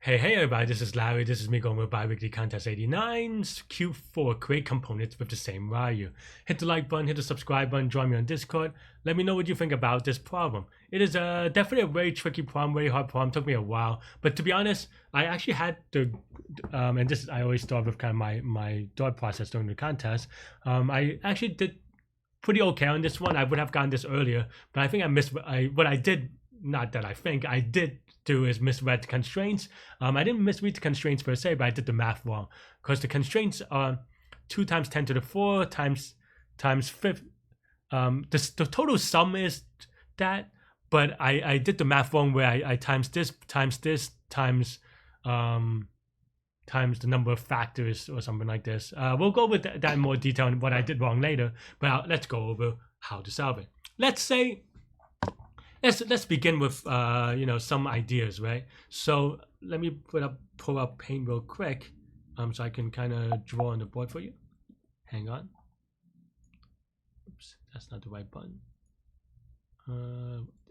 Hey everybody, this is Larry. This is me going with Biweekly Contest 89's Q4 Create Components with the same value. Hit the like button, hit the subscribe button, join me on Discord. Let me know what you think about this problem. It is definitely a very tricky problem, very hard problem. Took me a while, but to be honest, I actually had to, and this I always start with kind of my thought process during the contest. I actually did pretty okay on this one. I would have gotten this earlier, but I think I missed. What I did, not that I think I did do, is misread the constraints. I didn't misread the constraints per se, but I did the math wrong because the constraints are 2 times 10 to the 4 times 5. The total sum is that, but I did the math wrong where I times this times the number of factors or something like this. We'll go with that in more detail and what I did wrong later, but let's go over how to solve it. Let's say, let's begin with some ideas, right? So let me pull up Paint real quick, so I can kind of draw on the board for you. Hang on. Oops, that's not the right button.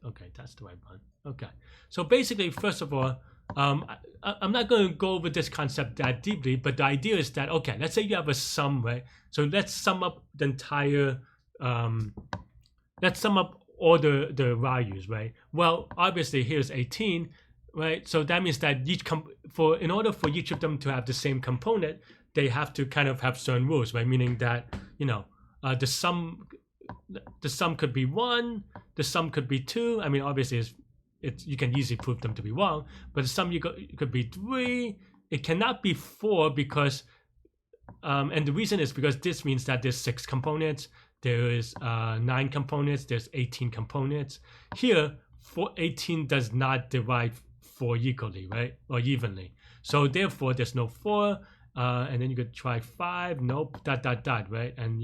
Okay, that's the right button. Okay, so basically, first of all, I'm not going to go over this concept that deeply, but the idea is that, okay, let's say you have a sum, right? So let's sum up the entire, let's sum up all the values, right? Well, obviously here's 18, right? So that means that in order for each of them to have the same component, they have to kind of have certain rules, right? Meaning that, the sum could be 1, the sum could be 2. I mean, obviously you can easily prove them to be wrong, but the sum could be 3. It cannot be 4 because, and the reason is because this means that there's 6 components. There is 9 components. There's 18 components. Here, 18 does not divide 4 equally, right? Or evenly. So therefore, there's no 4. And then you could try 5. Nope. ... Right? And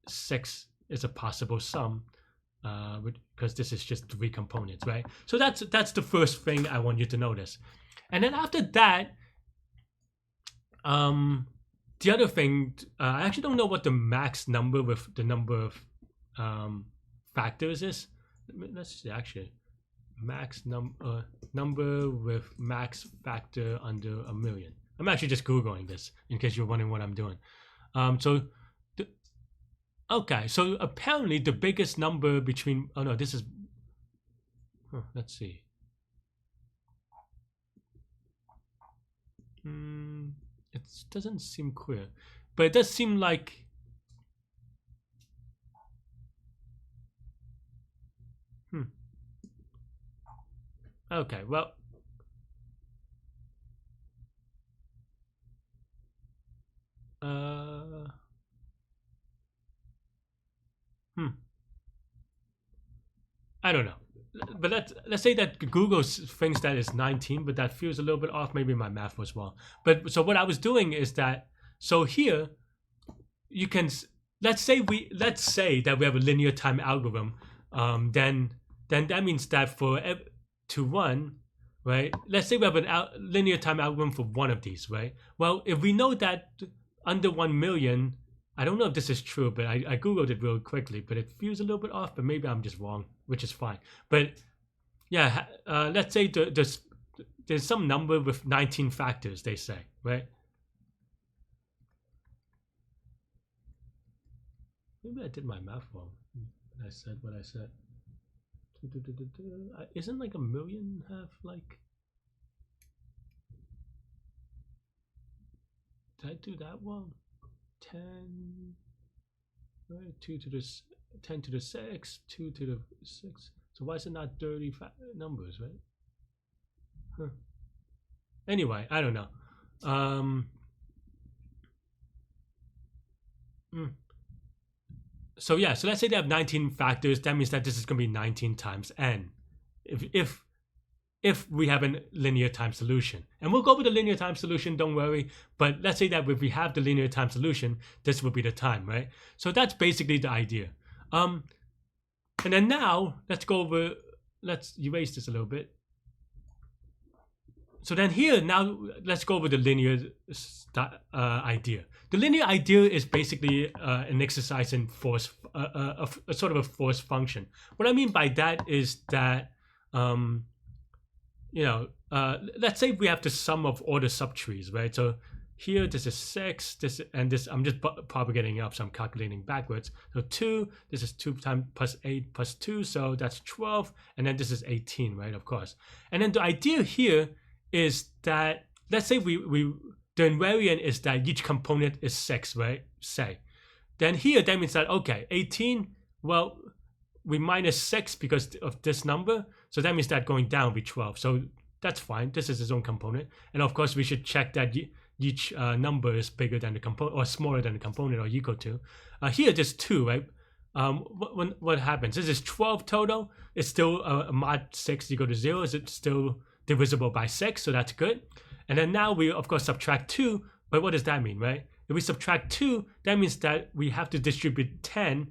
6 is a possible sum, because this is just 3 components, right? So that's the first thing I want you to notice. And then after that, the other thing, I actually don't know what the max number with the number of factors is. Let's see, actually, max number with max factor under 1,000,000. I'm actually just Googling this in case you're wondering what I'm doing. Okay, so apparently the biggest number between, oh no, this is, let's see. It doesn't seem clear, but it does seem like, okay, well, I don't know, but let's say that Google thinks that it's 19, but that feels a little bit off. Maybe my math was wrong. But so what I was doing is that, so here you can, let's say that we have a linear time algorithm. Then that means that for to run, right? Let's say we have a linear time algorithm for one of these, right? Well, if we know that under 1,000,000, I don't know if this is true, but I Googled it real quickly, but it feels a little bit off, but maybe I'm just wrong, which is fine. But yeah, let's say there's some number with 19 factors, they say, right? Maybe I did my math wrong. I said what I said. Isn't like 1,000,000 have like... Did I do that wrong? 10, right? 2 to the 10 to the 6, 2 to the 6. So why is it not 30 numbers, right? Huh. Anyway, I don't know. So yeah, so let's say they have 19 factors. That means that this is going to be 19 times n, if we have a linear time solution. And we'll go with the linear time solution, don't worry. But let's say that if we have the linear time solution, this will be the time, right? So that's basically the idea. And then now, let's erase this a little bit. So then here, now let's go over the linear idea. The linear idea is basically an exercise in force, a sort of a force function. What I mean by that is that let's say we have the sum of all the subtrees, right? So here, this is 6, this, I'm just propagating up, so I'm calculating backwards. So 2, this is 2 times plus 8 plus 2, so that's 12, and then this is 18, right, of course. And then the idea here is that, let's say the invariant is that each component is 6, right, say. Then here, that means that, okay, 18, well, we minus 6 because of this number, so that means that going down will be 12, so that's fine, this is its own component. And of course, we should check that each number is bigger than the component or smaller than the component or equal to. Here, there's 2, right? What happens? This is 12 total. It's still mod 6 equal to 0. Is it still divisible by 6? So that's good. And then now we, of course, subtract 2. But what does that mean, right? If we subtract 2, that means that we have to distribute 10,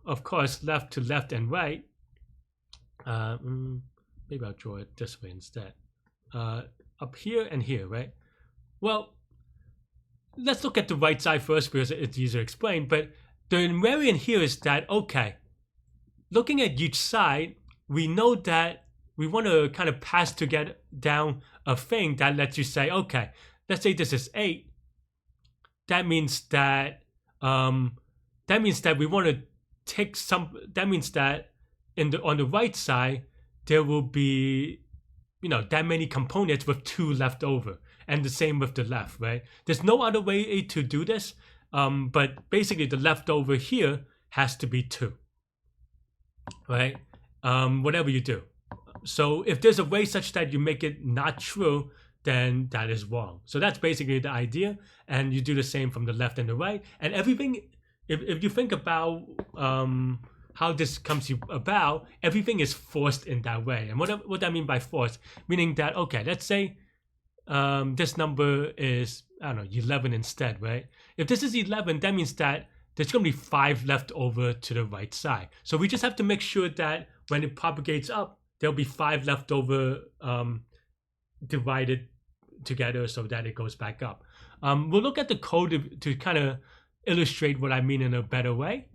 of course, left to left and right. Maybe I'll draw it this way instead. Up here and here, right? Well, let's look at the right side first because it's easier to explain. But the invariant here is that, okay, looking at each side, we know that we want to kind of pass together down a thing that lets you say, okay, let's say this is 8. That means that we want to take some. That means that on the right side there will be, that many components with 2 left over. And the same with the left, right? There's no other way to do this, but basically the leftover here has to be 2, right? Whatever you do. So if there's a way such that you make it not true, then that is wrong. So that's basically the idea, and you do the same from the left and the right. And everything, if you think about how this comes about, everything is forced in that way. And what I mean by forced, meaning that, okay, let's say this number is, I don't know, 11 instead, right? If this is 11, that means that there's going to be 5 left over to the right side. So we just have to make sure that when it propagates up, there'll be 5 left over divided together so that it goes back up. We'll look at the code to kind of illustrate what I mean in a better way,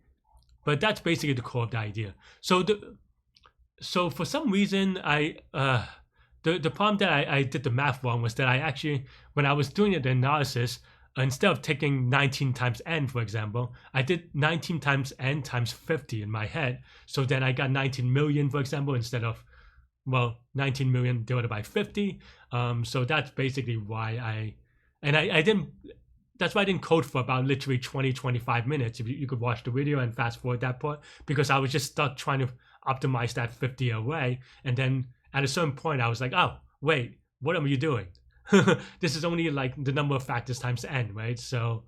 but that's basically the core of the idea. So for some reason, the problem that I did the math wrong was that I actually, when I was doing the analysis, instead of taking 19 times n, for example, I did 19 times n times 50 in my head. So then I got 19 million, for example, instead of, well, 19 million divided by 50. So that's basically why that's why I didn't code for about literally 20-25 minutes. If you could watch the video and fast forward that part, because I was just stuck trying to optimize that 50 away. And then at a certain point, I was like, oh, wait, what am you doing? This is only like the number of factors times n, right? So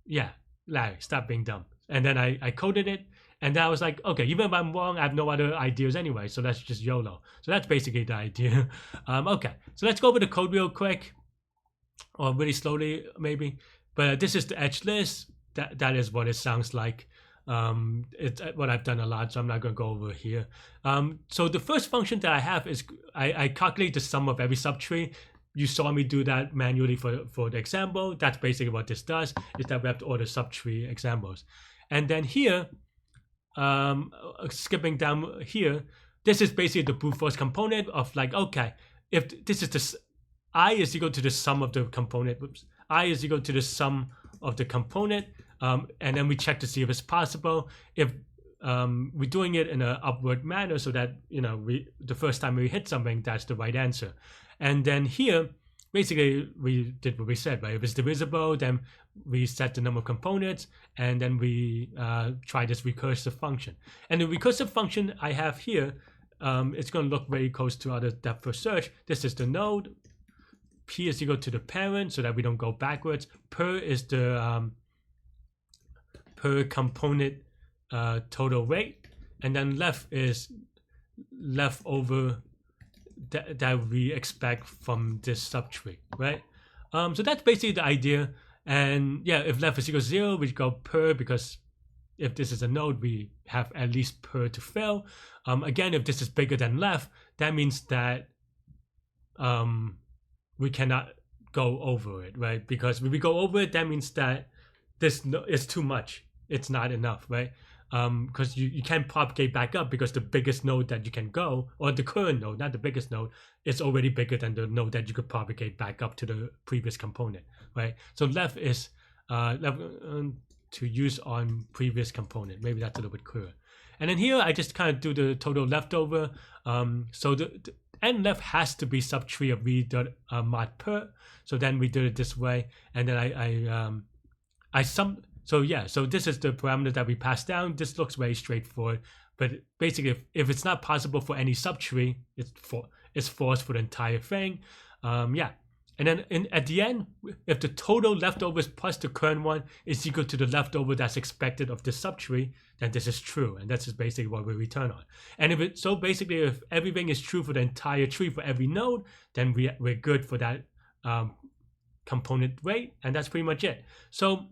yeah, Larry, stop being dumb. And then I coded it. And then I was like, okay, even if I'm wrong, I have no other ideas anyway. So let's just YOLO. So that's basically the idea. Okay, so let's go over the code real quick. Or really slowly, maybe. But this is the edge list. That is what it sounds like. It's what I've done a lot, so I'm not going to go over here. So the first function that I have is I calculate the sum of every subtree. You saw me do that manually for the example. That's basically what this does, is that we have to order subtree examples. And then here, skipping down here, this is basically the brute force component of like, okay, if this is the I is equal to the sum of the component, I is equal to the sum of the component, and then we check to see if it's possible. If we're doing it in an upward manner so that, the first time we hit something, that's the right answer. And then here, basically, we did what we said, right? If it's divisible, then we set the number of components, and then we try this recursive function. And the recursive function I have here, it's going to look very close to other depth first search. This is the node. P is equal to the parent so that we don't go backwards. Per is the per component total weight. And then left is leftover that we expect from this subtree, right? So that's basically the idea. And yeah, if left is equal to 0, we go per, because if this is a node, we have at least per to fill. Again, if this is bigger than left, that means that we cannot go over it, right? Because when we go over it, that means that this is too much. It's not enough, right? because you can't propagate back up because the biggest node that you can go, or the current node, not the biggest node, is already bigger than the node that you could propagate back up to the previous component, right? So left is left to use on previous component. Maybe that's a little bit clearer. And then here I just kind of do the total leftover. So the end left has to be subtree of v dot mod per. So then we did it this way, and then I sum. So yeah, so this is the parameter that we pass down. This looks very straightforward, but basically, if it's not possible for any subtree, it's false for the entire thing. Yeah, and then at the end, if the total leftovers plus the current one is equal to the leftover that's expected of this subtree, then this is true, and that's just basically what we return on. And so basically, if everything is true for the entire tree for every node, then we're good for that component weight, and that's pretty much it. So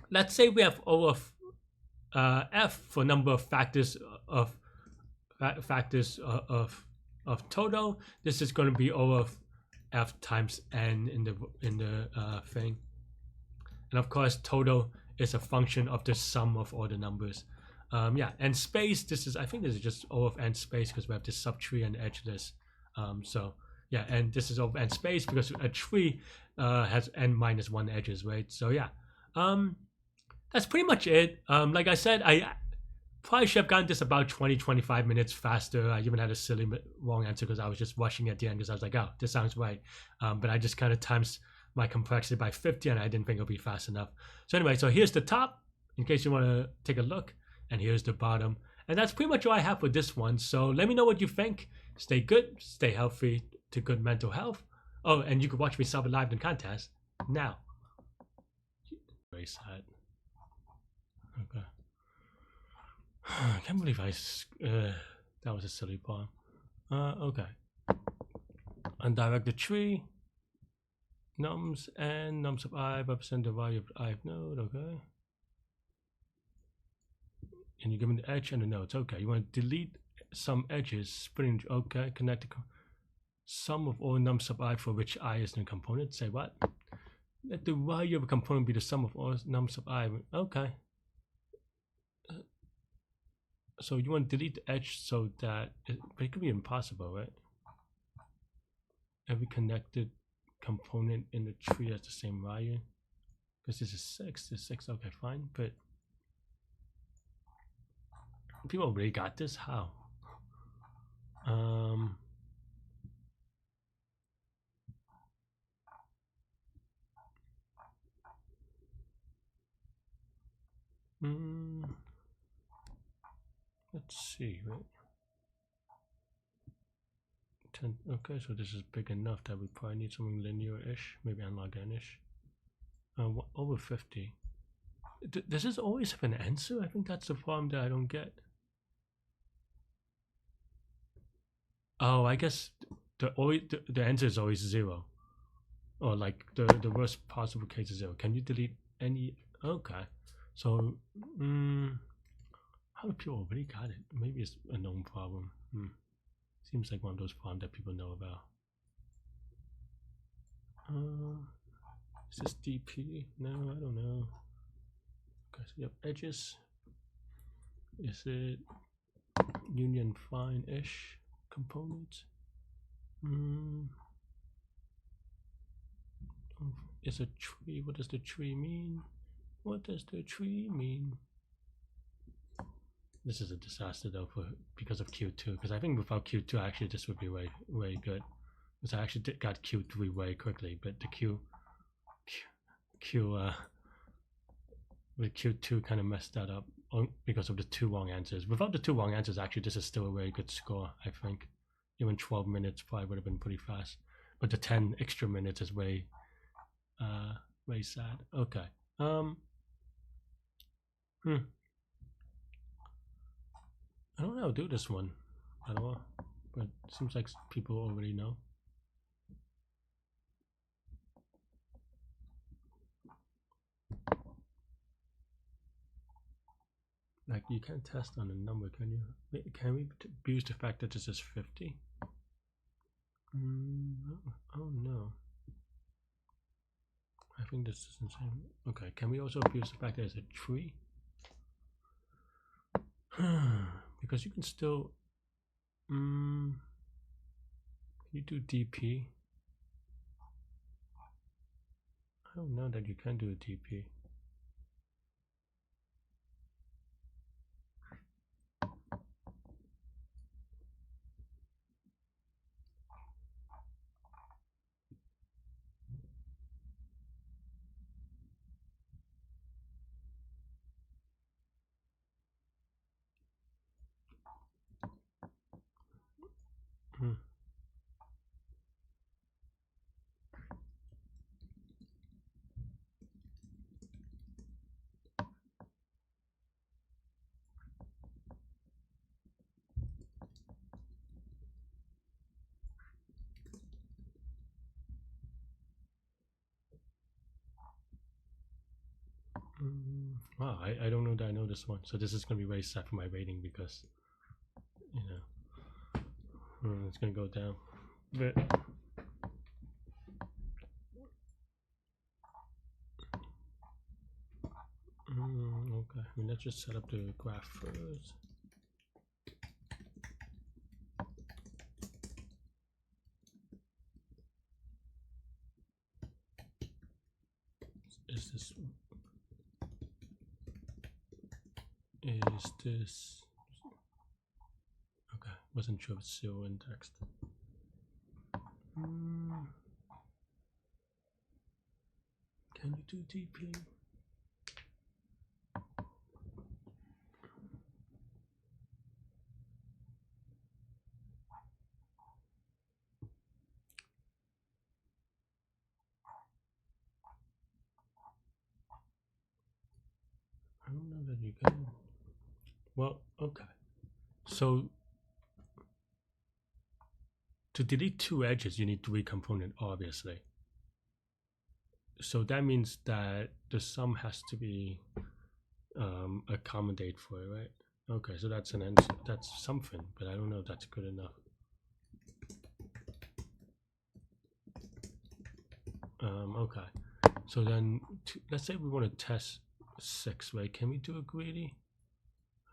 let's say we have O of f for number of factors of total. This is going to be O of f times n in the thing, and of course total is a function of the sum of all the numbers. Yeah, and space, I think this is just O of n space because we have this subtree and edgeless. So yeah, and this is O of n space because a tree has n minus 1 edges, right? So yeah, that's pretty much it. Like I said, I probably should have gotten this about 20-25 minutes faster. I even had a silly wrong answer because I was just rushing at the end because I was like, oh, this sounds right. But I just kind of times my complexity by 50 and I didn't think it would be fast enough. So anyway, so here's the top in case you want to take a look, and here's the bottom. And that's pretty much all I have for this one. So let me know what you think. Stay good, stay healthy, to good mental health. Oh, and you can watch me solve it live in contest now. Very sad. Okay. I can't believe that was a silly poem. Okay. Undirected tree. Nums and nums of I represent the value of I node. Okay. And you give me the edge and the nodes. Okay. You want to delete some edges. Spring. Okay. Connect the sum of all nums of I for which I is in a component. Say what? Let the value of a component be the sum of all nums of I. Okay. So you want to delete the edge so that but it could be impossible, right? Every connected component in the tree has the same value. Because this is 6, this is 6, okay, fine. But people already got this? How? Let's see, right? 10, okay, so this is big enough that we probably need something linear-ish, maybe unlog-n-ish. Over 50. Does this always have an answer? I think that's the problem that I don't get. Oh, I guess the answer is always 0. Or like the worst possible case is 0. Can you delete any? Okay. So, how do people already got it? Maybe it's a known problem. Seems like one of those problems that people know about. Is this DP? No, I don't know. Okay, so you have edges. Is it union fine-ish components? Is a tree? What does the tree mean? What does the tree mean? This is a disaster though because of Q2. Because I think without Q2, actually this would be way good. Because I actually got Q3 way quickly, but the with Q2 kind of messed that up because of the 2 wrong answers. Without the 2 wrong answers, actually this is still a very good score. I think even 12 minutes probably would have been pretty fast. But the 10 extra minutes is way sad. Okay. I don't know how to do this one at all, but it seems like people already know. Like you can't test on a number, can you? Can we use the fact that this is 50? Oh no. I think this is insane. Okay, can we also abuse the fact that it's a tree? Because you can still you do DP. I don't know that you can do a DP. Wow, I don't know that I know this one. So this is going to be very sad for my rating because, you know, it's going to go down. But okay, I mean, let's just set up the graph first. Is this okay? Wasn't sure if it's zero indexed. Can you do DP? I don't know that you can. Well, okay. So to delete two edges, you need three components, obviously. So that means that the sum has to be accommodate for it, right? Okay, so that's an answer. That's something, but I don't know if that's good enough. Okay, so then let's say we want to test 6, right? Can we do a greedy?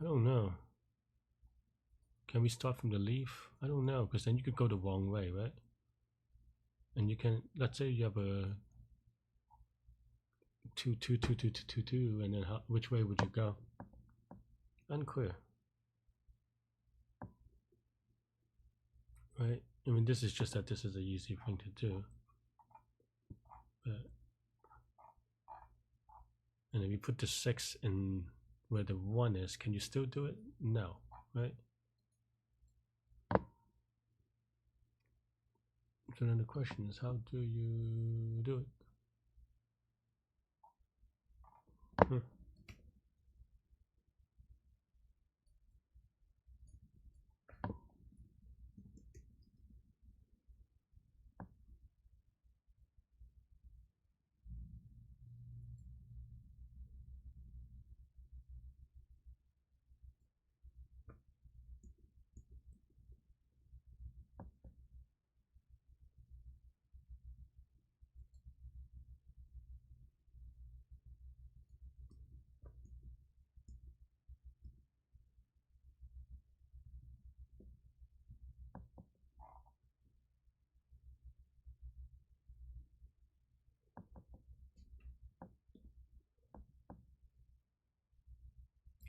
I don't know. Can we start from the leaf? I don't know, because then you could go the wrong way, right? And you can, let's say you have a 2, 2, 2, 2, 2, 2, 2, and then which way would you go? Unclear. Right? I mean, this is just that this is an easy thing to do. But, and if you put the 6 in where the 1 is, can you still do it? No, right? So then the question is, how do you do it?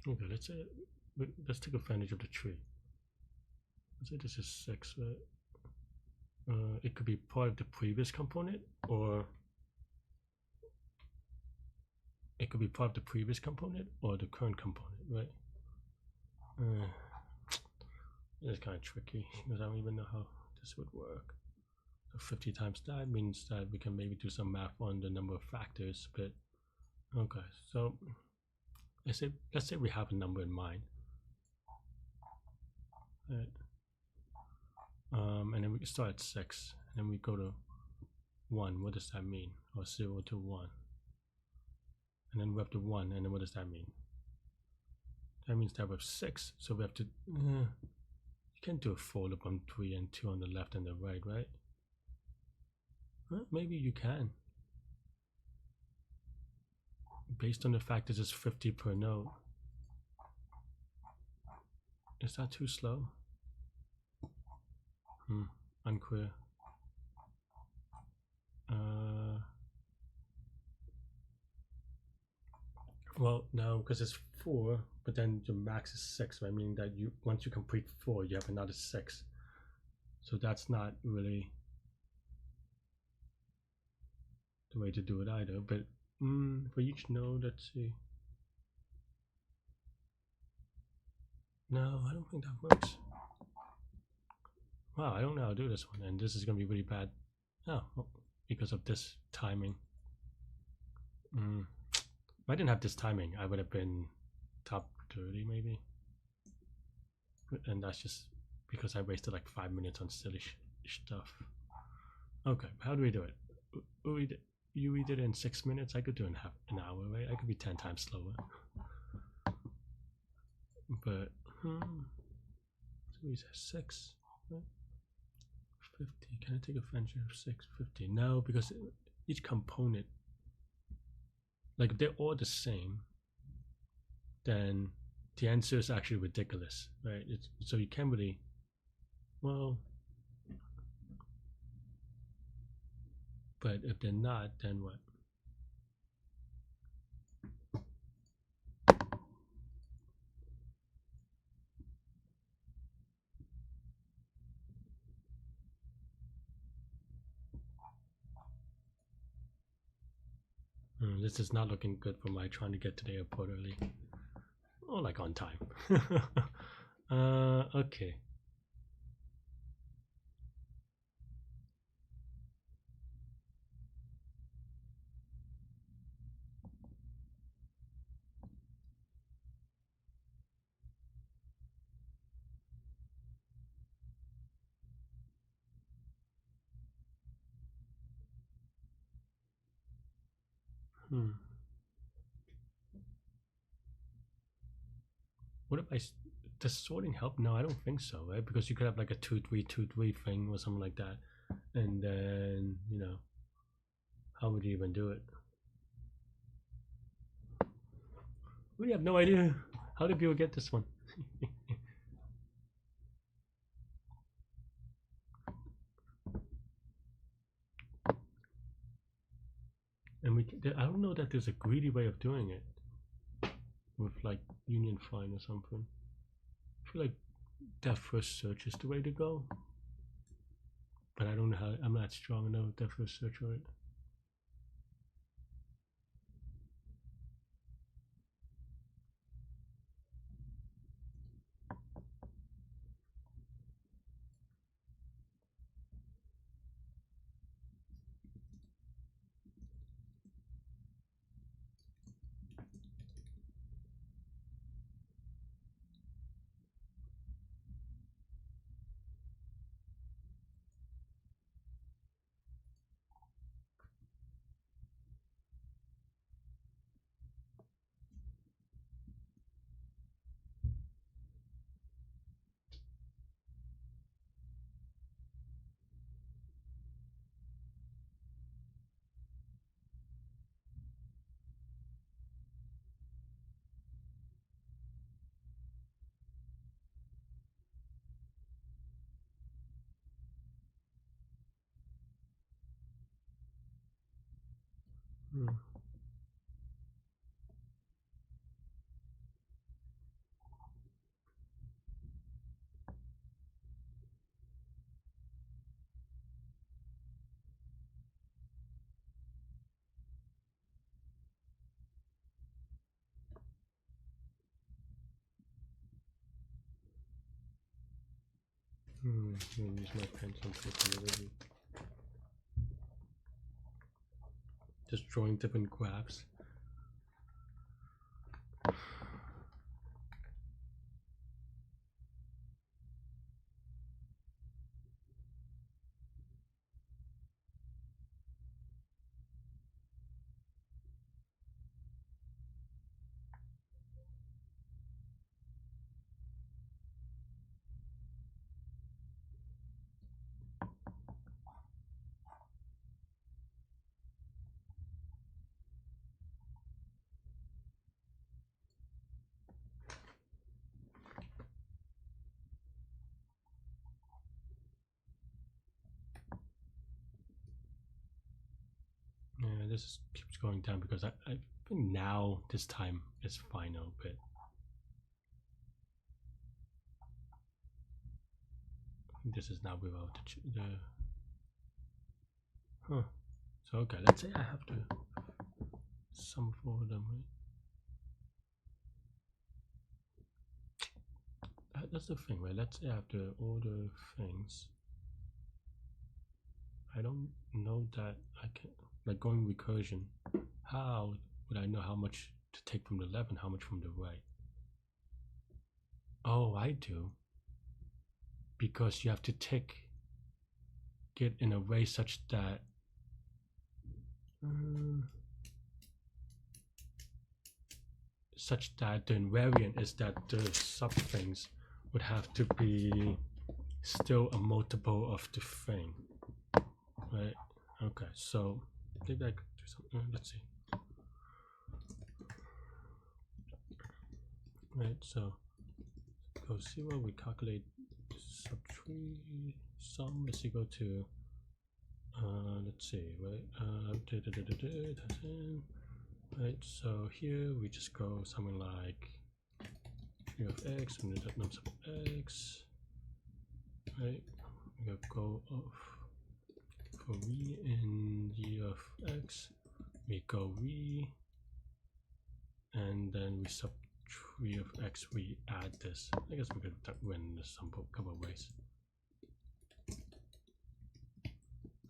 Okay, let's take advantage of the tree. Let's say this is 6, right? It could be part of the previous component, or it could be part of the previous component or the current component, right? It's kind of tricky because I don't even know how this would work. So 50 times that means that we can maybe do some math on the number of factors, but okay, so let's say we have a number in mind, right? And then we start at 6, and then we go to 1. What does that mean? Or 0 to 1, and then we have to 1, and then what does that mean? That means that we have 6, so we have to you can't do a for loop on 3 and 2 on the left and the right, right? Well, maybe you can, based on the fact that it's 50 per node. Is that too slow? Unclear. Well, no, because it's 4, but then your max is 6, right? Meaning that you once you complete 4, you have another 6. So that's not really the way to do it either. But for each node, let's see. No, I don't think that works. Wow, I don't know how to do this one, and this is going to be really bad. Oh, well, because of this timing. If I didn't have this timing, I would have been top 30 maybe. And that's just because I wasted like 5 minutes on silly stuff. Okay, how do we do it? You did it in 6 minutes. I could do it in half an hour, right? I could be 10 times slower. But so he says 6, right? 50. Can I take advantage of 6? 50. No, because each component, like if they're all the same, then the answer is actually ridiculous, right? So you can't really, well, but if they're not, then what? This is not looking good for my trying to get to the airport early. Or like on time. Okay. What if does sorting help? No, I don't think so, right? Because you could have like a 2-3-2-3 thing or something like that, and then how would you even do it? We have no idea. How did people get this one? And I don't know that there's a greedy way of doing it with like union find or something. I feel like depth first search is the way to go, but I don't know how. I'm not strong enough with depth first search on it. Maybe use my pencil to already. Just drawing different graphs. this keeps going down because I think now this time is final, but I think this is now without the huh. So okay, let's say I have to sum for them, right? That's the thing, right? Let's say I have to order things. I don't know that I can, like going recursion, how would I know how much to take from the left and how much from the right? Oh, I do. Because you have to take it in a way such that the invariant is that the sub things would have to be still a multiple of the thing, right? Okay, so maybe I could do something. Let's see. Right, so go 0, we calculate subtree sum is equal to let's see, right? Right, so here we just go something like g of x and the nums of x, right? We go of for v in g of x, we go v, and then we sub tree of x, we add this. I guess we could win this some couple of ways,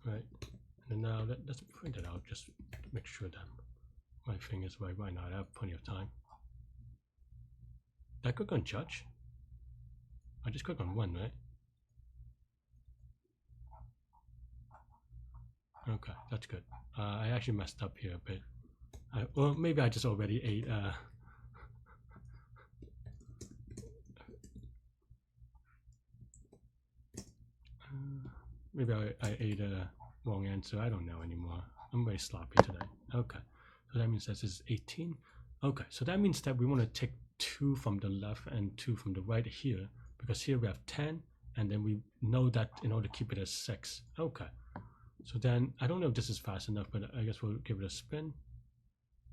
right? And now let's print it out just to make sure that my thing is right. Why not? I have plenty of time. Did I click on judge? I just click on 1, right? Okay, that's good. I actually messed up here a bit. Well, maybe I just already ate maybe I ate a wrong answer. I don't know anymore. I'm very sloppy today. Okay, so that means this is 18. Okay, so that means that we want to take 2 from the left and 2 from the right here, because here we have 10, and then we know that in order to keep it as 6. Okay, so then I don't know if this is fast enough, but I guess we'll give it a spin,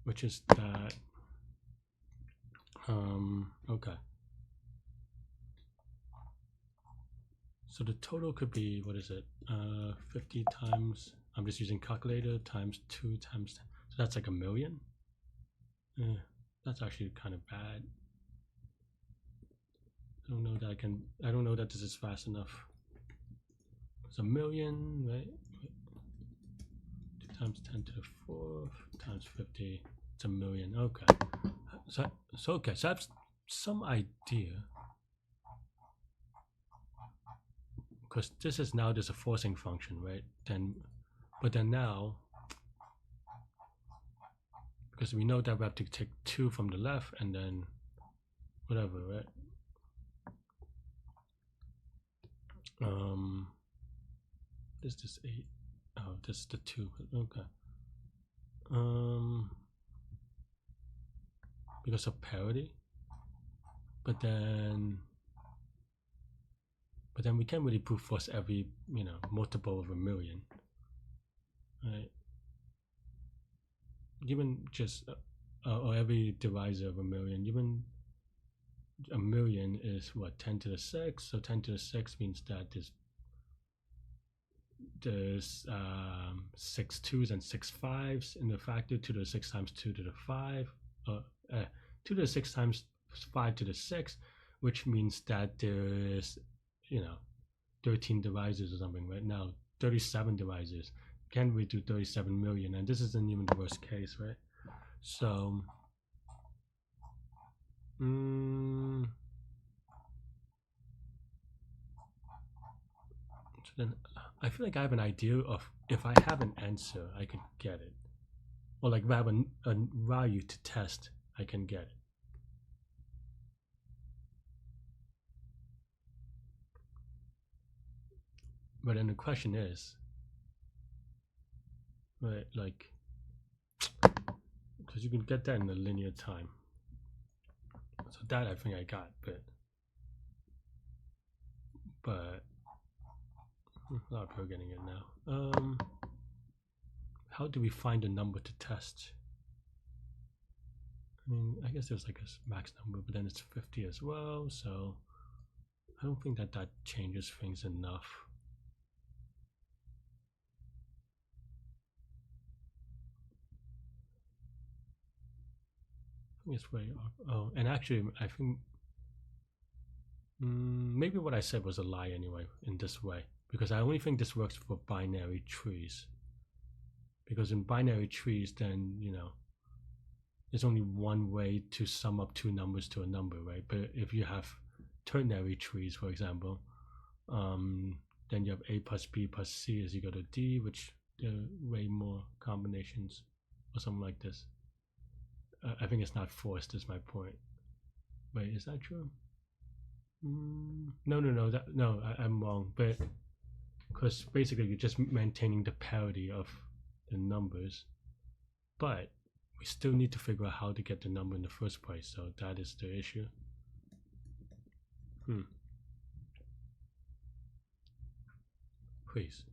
which is that okay. So the total could be, what is it? 50 times, I'm just using calculator, times 2 times 10. So that's like 1,000,000. That's actually kind of bad. I don't know that this is fast enough. It's 1,000,000, right? 2 times 10 to the 4th times 50. It's 1,000,000. Okay. So okay. So I have some idea, because this is now just a forcing function, right? But then now, because we know that we have to take 2 from the left and then whatever, right? Is this 8? Oh, this is the 2. Okay. Because of parity, but then we can't really brute force every multiple of 1,000,000, right? Even just or every divisor of 1,000,000. Even 1,000,000 is what, 10 to the 6. So 10 to the 6 means that there's 6 2s and 6 5s in the factor. 2 to the 6 times 2 to the 5, 2 to the 6 times 5 to the 6, which means that there's 13 divisors or something. Right now 37 divisors. Can we do 37 million? And this isn't even the worst case, right? So so then I feel like I have an idea of, if I have an answer, I could get it, or like if I have a value to test, I can get it. But then the question is, right, like, because you can get that in a linear time. So that I think I got, but a lot of people are getting it now. how do we find a number to test? I mean, I guess there's like a max number, but then it's 50 as well, so I don't think that changes things enough. I think it's way off. Oh, and actually, I think maybe what I said was a lie anyway in this way, because I only think this works for binary trees. Because in binary trees, then, you know, there's only one way to sum up two numbers to a number, right? But if you have ternary trees, for example, then you have A plus B plus C as you go to D, which there are way more combinations or something like this. I think it's not forced is my point. Wait, is that true? No, I'm wrong. But because basically you're just maintaining the parity of the numbers, but we still need to figure out how to get the number in the first place. So that is the issue. Please.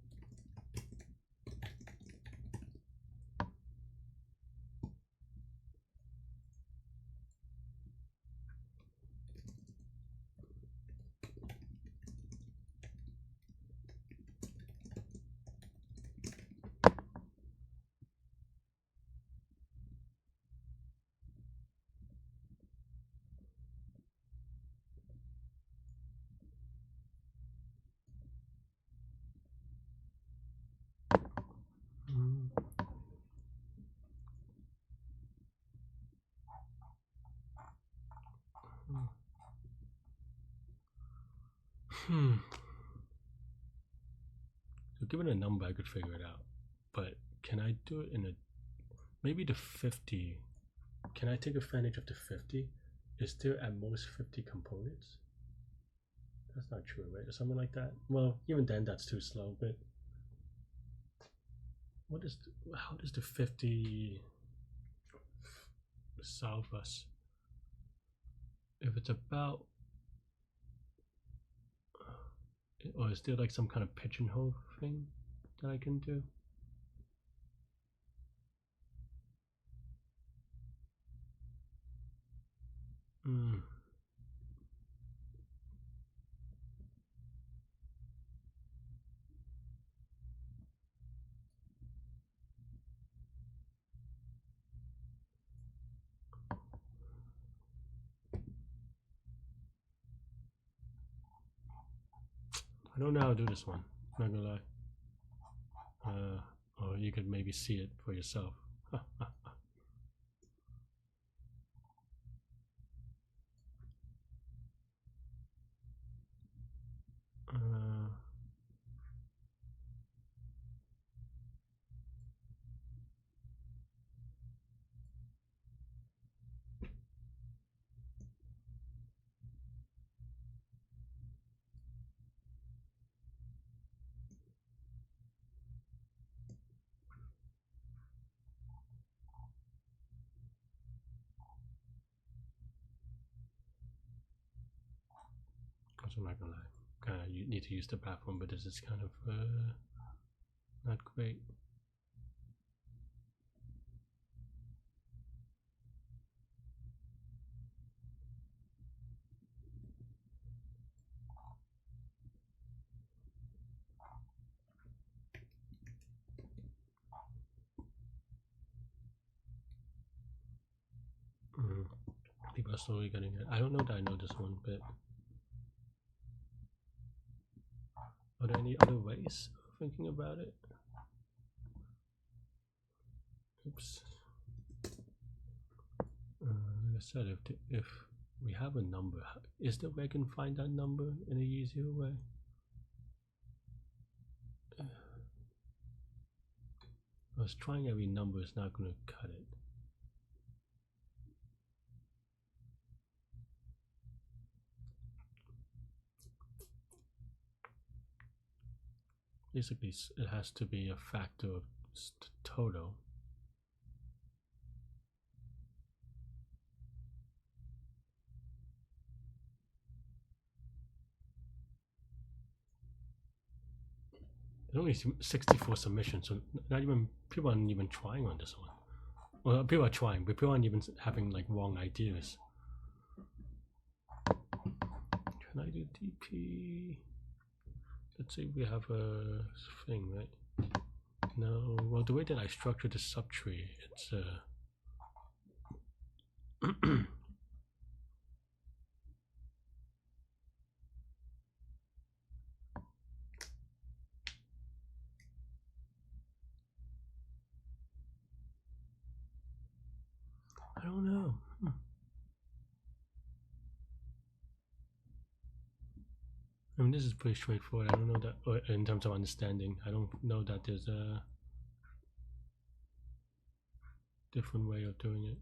So given a number, I could figure it out. But can I do it in a maybe the 50? Can I take advantage of the 50? Is there at most 50 components? That's not true, right? Or something like that. Well, even then, that's too slow. But what is how does the 50 solve us? If it's about, or is there like some kind of pigeonhole thing that I can do? I don't know how to do this one. Not gonna lie. Or you could maybe see it for yourself. I'm not gonna lie. You need to use the bathroom, but this is kind of not great. People are slowly getting it. I don't know that I know this one, but are there any other ways of thinking about it? Oops. Like I said, if we have a number, is there a way I can find that number in an easier way? I was trying every number, is not going to cut it. Basically, it has to be a factor of total. There's only 64 submissions, so not even people aren't even trying on this one. Well, people are trying, but people aren't even having like wrong ideas. Can I do DP? Let's say we have a thing, right? No, well, the way that I structure the subtree, it's I don't know. I mean, this is pretty straightforward. I don't know that, or in terms of understanding, I don't know that there's a different way of doing it.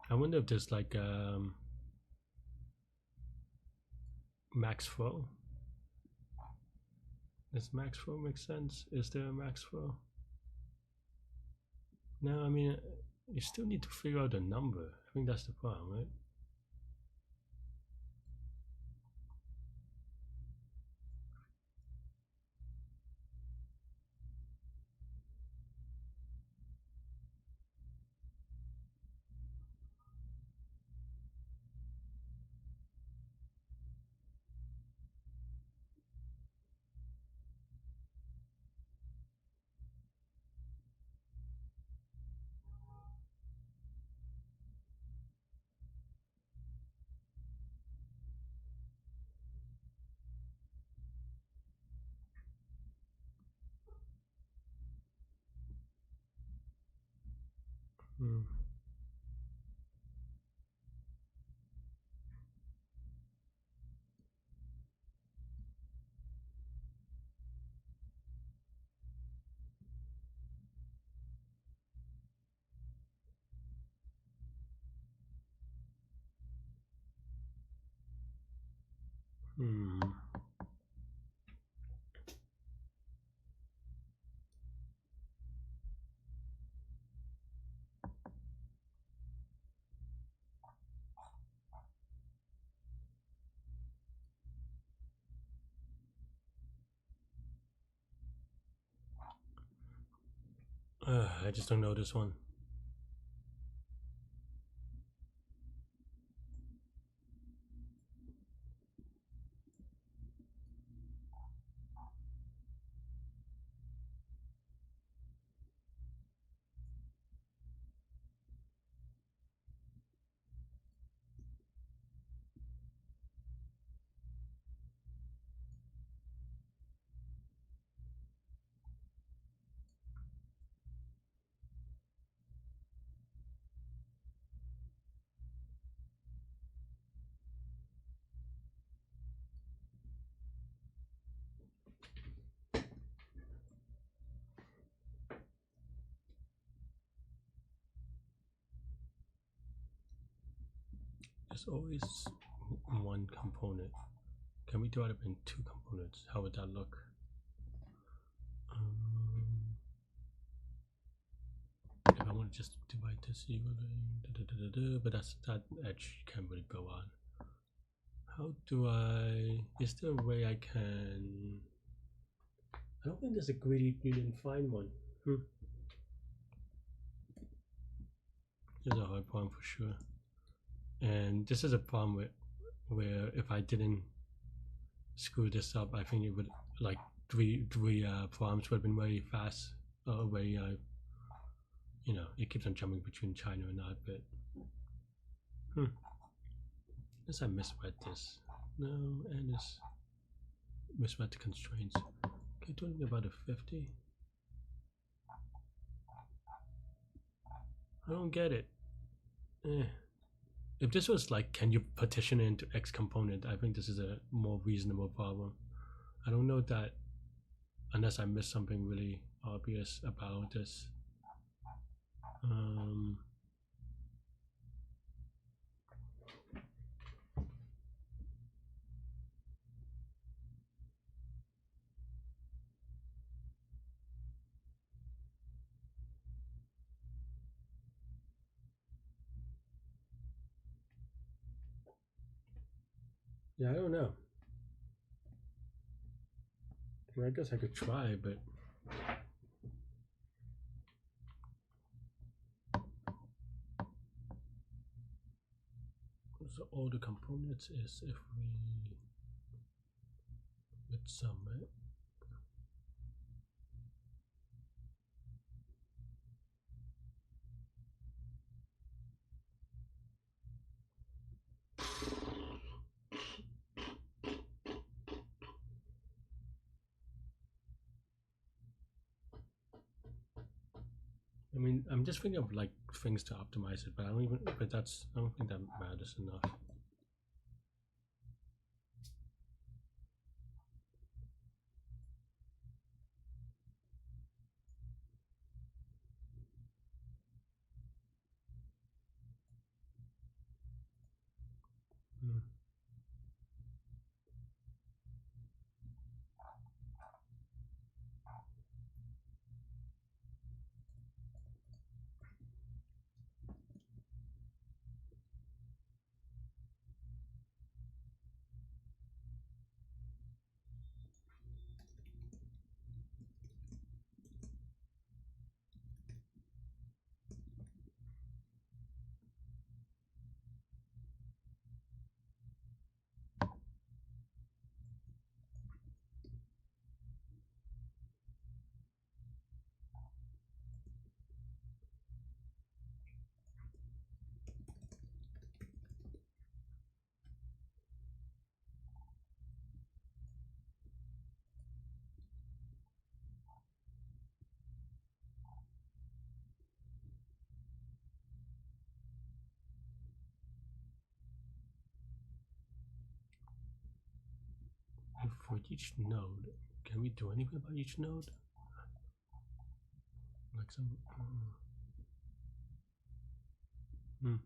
I wonder if there's like max flow. Does max flow make sense? Is there a max flow? No, I mean, you still need to figure out the number. I think that's the problem, right? Hmm. Hmm. I just don't know this one. There's always one component. Can we divide it up in two components? How would that look? If I want to just divide this equally, but that edge can't really go on. How do I? Is there a way I can? I don't think there's a greedy union find one. This is a hard problem for sure. And this is a problem where if I didn't screw this up, I think it would like three problems would have been very fast. Very you know, it keeps on jumping between China and not, but unless I misread this. No, and this misread the constraints. Okay, doing about a 50. I don't get it. If this was like, can you partition it into X component, I think this is a more reasonable problem. I don't know that unless I missed something really obvious about this. Yeah, I don't know. I mean, I guess I could try, but so all the components is if we with some, right? I mean, I'm just thinking of like things to optimize it, but I don't even. But that's I don't think that matters enough. Hmm. And for each node, can we do anything about each node? Like some. Hmm.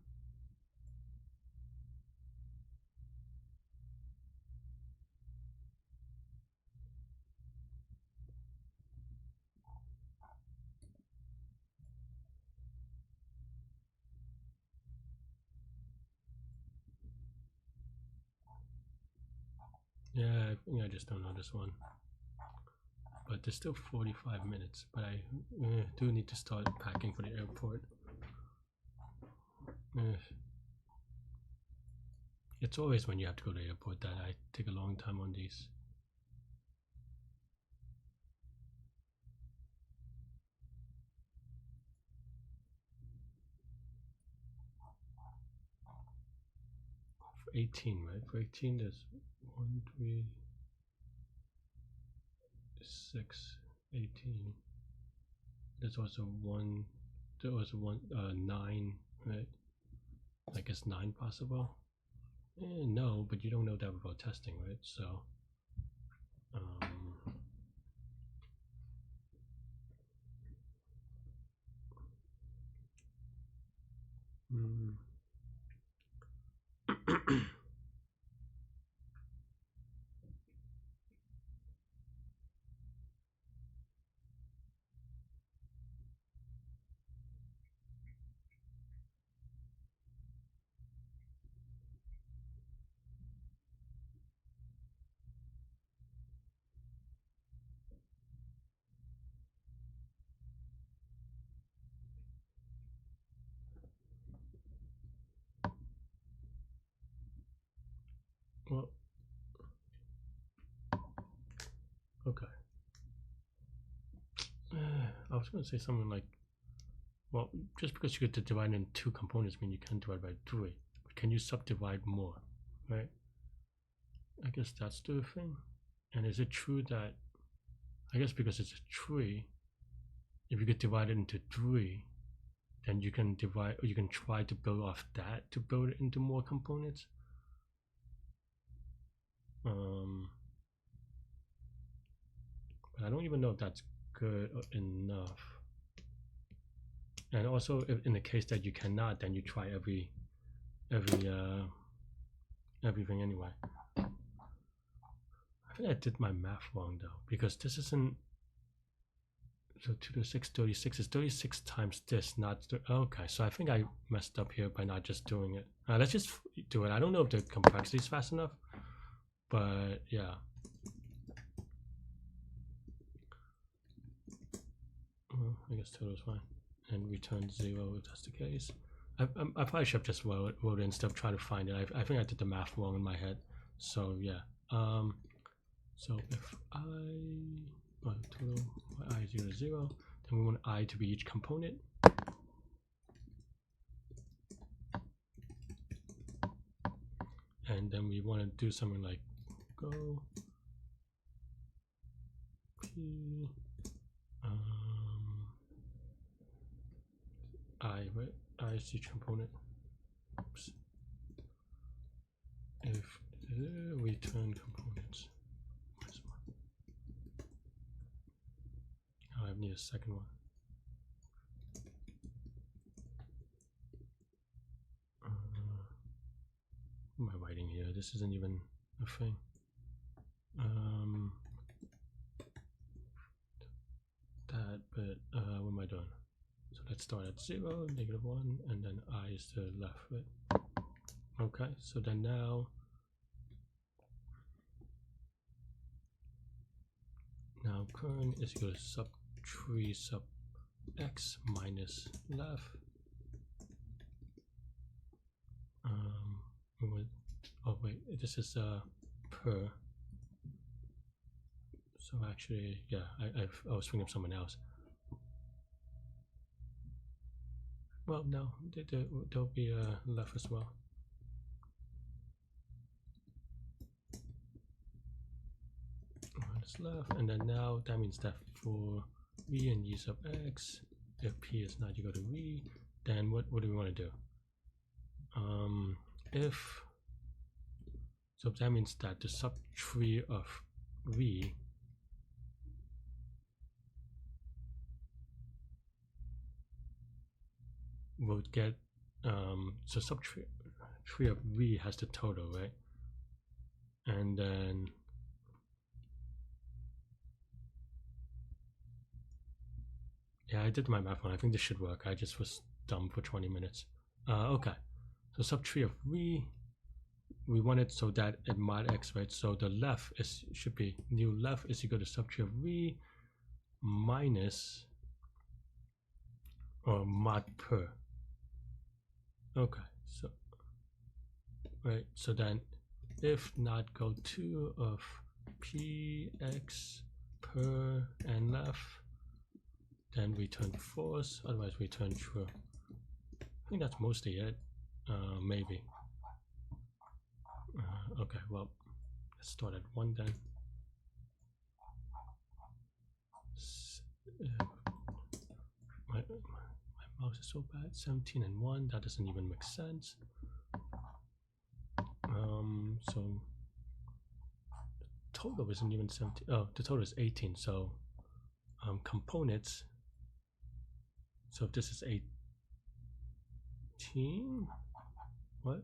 Yeah, I think I just don't know this one. But there's still 45 minutes. But I do need to start packing for the airport. It's always when you have to go to the airport that I take a long time on these. For 18, right? For 18, there's 1, 3, 6, 18. There's also one. There was one 9, right? I guess 9 possible. No, but you don't know that without testing, right? So, mm. Well, okay. I was going to say something like, well, just because you get to divide in 2 components mean you can't divide by 3. But can you subdivide more, right? I guess that's the thing. And is it true that, I guess because it's a tree, if you could divide it into 3, then you can divide, or you can try to build off that to build it into more components. But I don't even know if that's good enough. And also, if in the case that you cannot, then you try everything anyway. I think I did my math wrong though, because this isn't. So 2 to 6, 36 is 36 times this, not okay. So I think I messed up here by not just doing it. Let's just do it. I don't know if the complexity is fast enough. but yeah. Well, I guess total is fine, and return 0 if that's the case. I probably should have just wrote it instead of trying to find it. I think I did the math wrong in my head. So yeah. So if total I 0 0, then we want I to be each component. And then we want to do something like go p I, right? I is each component. Oops. If return components. Oh, I need a second one. What am I writing here? This isn't even a thing. But what am I doing? So let's start at 0, -1, and then I is to the left, right? Okay, so then now current is equal to sub-tree sub x minus left. Oh wait, this is per. So actually, yeah, I was thinking of someone else. Well, no, there'll be a left as well. It's left, and then now that means that for v and u sub x, if p is not equal to v, then what do we want to do? So that means that the subtree of v will get so subtree of v has the total, right? And then yeah, I did my math one. I think this should work. I just was dumb for 20 minutes. Okay, so subtree of v, we want it so that it mod x, right? So the left should be new left is equal to subtree of v minus or mod per. Okay, so right, so then if not go to of px per and left, then return false, otherwise return true. I think that's mostly it. Maybe. Okay, well, let's start at 1 then. My mouse is so bad. 17 and 1, that doesn't even make sense. So total isn't even 17. Oh, the total is 18. So components. So if this is 18, what?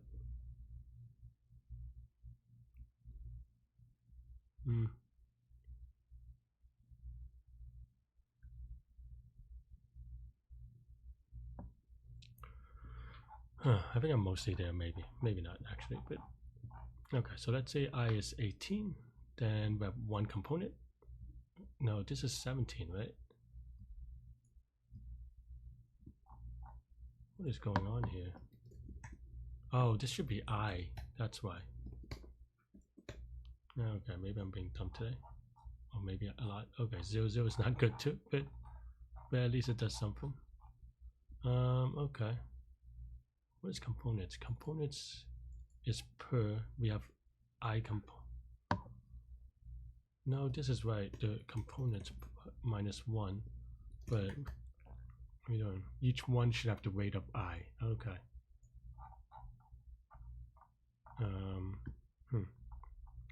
I think I'm mostly there, maybe not actually, but okay. So let's say I is 18, then we have one component. No, this is 17, right? What is going on here? Oh, this should be I. That's why. Okay, maybe I'm being dumb today, or maybe a lot. Okay, 0 0 is not good too, but at least it does something. Okay. What is components? Components is per. We have I component. No, this is right. The components -1, but we don't. Each one should have the weight of I. Okay.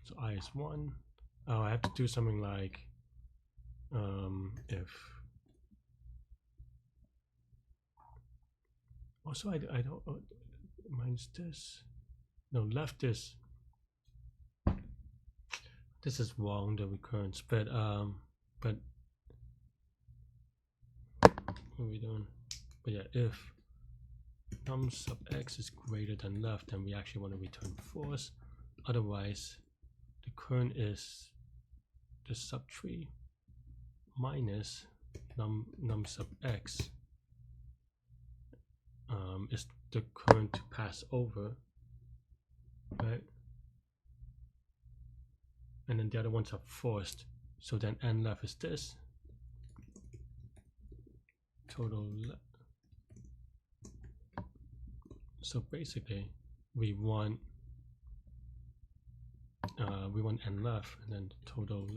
So I is 1. Oh, I have to do something like if. Also, I don't. Minus this. No, left this. This is wrong, the recurrence, but what are we doing? But yeah, if num sub x is greater than left, then we actually want to return false. Otherwise, the current is the subtree minus num sub x is the current to pass over, right? And then the other ones are forced. So then n left is this total. So basically, we want n left, and then total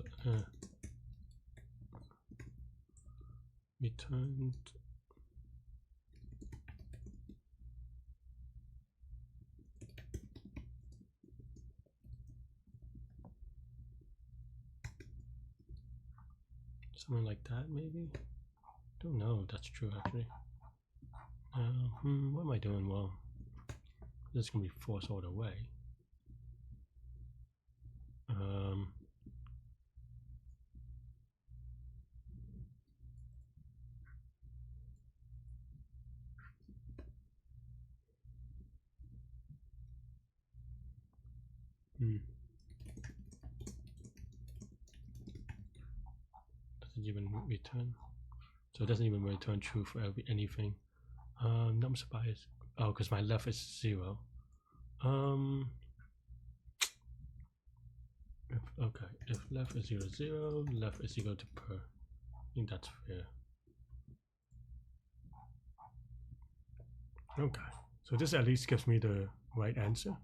returned. Something like that, maybe. Don't know if that's true actually. What am I doing? Well, this is gonna be forced all the way. Doesn't even return. So it doesn't even return true for anything. Num sub I is, oh, because my left is 0. If left is 0, 0, left is equal to per. I think that's fair. Okay, so this at least gives me the right answer.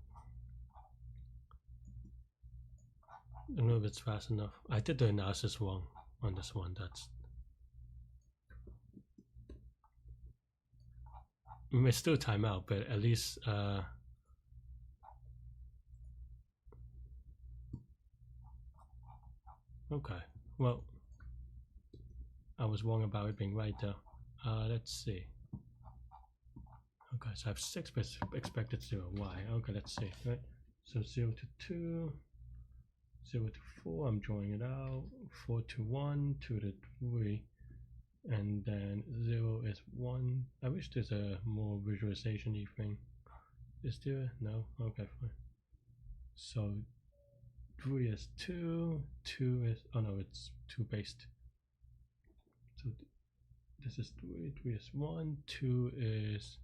I don't know if it's fast enough. I did the analysis wrong on this one. That's, I mean, it's still timeout, but at least okay. Well, I was wrong about it being right though. Let's see. Okay, so I have 6 but expected 0. Why? Okay, let's see. Right. So 0 to 2, 0 to 4. I'm drawing it out. 4 to 1, 2 to 3, and then 0 is 1. I wish there's a more visualization-y thing. Is there? No. Okay, fine. So 3 is 2. 2 is, oh no, it's 2 based. So this is 3. 3 is 1. 2 is,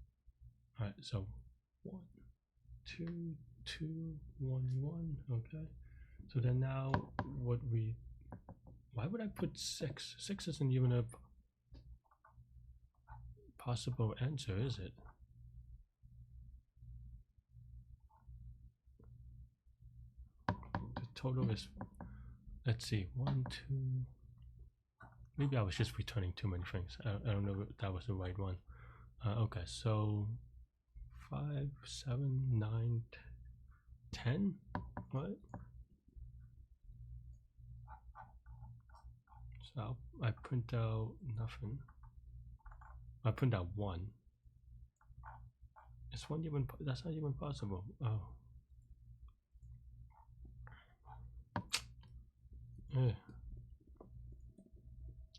alright, so 1, 2, 2, 1, 1. Okay. So then now what we, why would I put 6? 6 isn't even a possible answer, is it? The total is, let's see, 1, 2. Maybe I was just returning too many things. I don't know if that was the right one. Okay, so 5, 7, 9, 10. What? So I print out nothing. I print out 1. Is 1 even? That's not even possible. Oh. At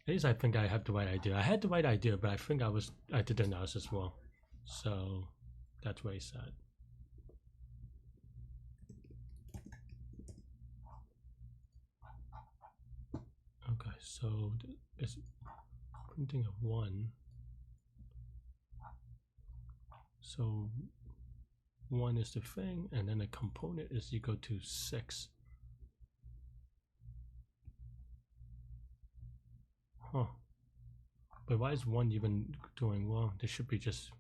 least I think I have the right idea. I had the right idea, but I think I did the analysis wrong. So that's very sad. Okay, so it's printing of 1. So 1 is the thing, and then a component is equal to 6. Huh. But why is 1 even doing wrong? This should be just,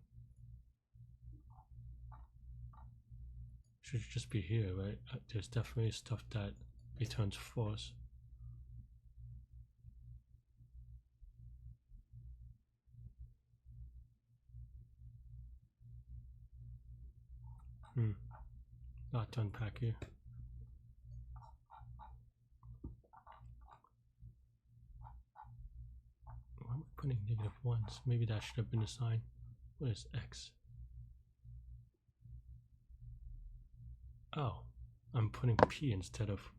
should just be here, right? There's definitely stuff that returns false. Lot to unpack here. Why am I putting -1s? Maybe that should have been a sign. What is x? Oh, I'm putting p instead of,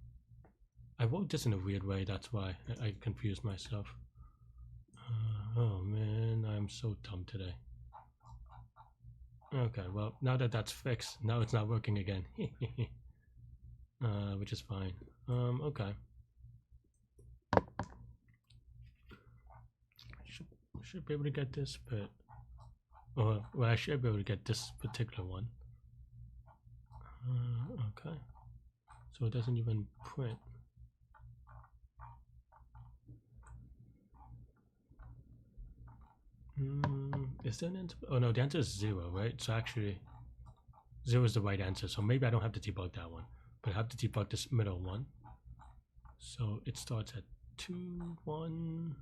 I wrote this in a weird way, that's why I confused myself. Oh man, I'm so dumb today. Okay, well, now that that's fixed, now it's not working again. Which is fine. Okay. Should be able to get this, but well, I should be able to get this particular one. Okay. So it doesn't even print. Is there an answer? Oh no, the answer is 0, right? So actually, 0 is the right answer. So maybe I don't have to debug that one, but I have to debug this middle one. So it starts at 2, 1.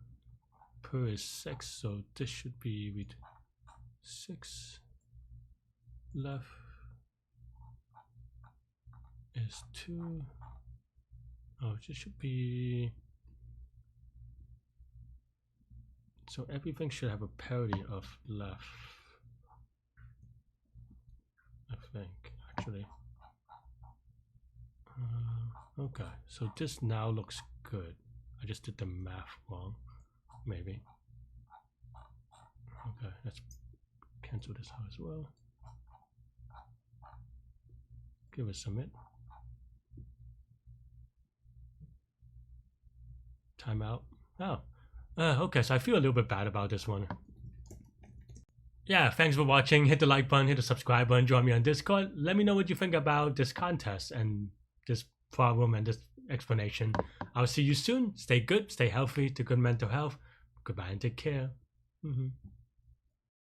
Per is 6, so this should be with 6. Left is 2. Oh, it should be. So everything should have a parity of left. I think, actually. Okay, so this now looks good. I just did the math wrong, maybe. Okay, let's cancel this out as well. Give it submit. Timeout. Oh, okay, so I feel a little bit bad about this one. Yeah, thanks for watching. Hit the like button, hit the subscribe button, join me on Discord. Let me know what you think about this contest and this problem and this explanation. I'll see you soon. Stay good, stay healthy, to good mental health. Goodbye and take care.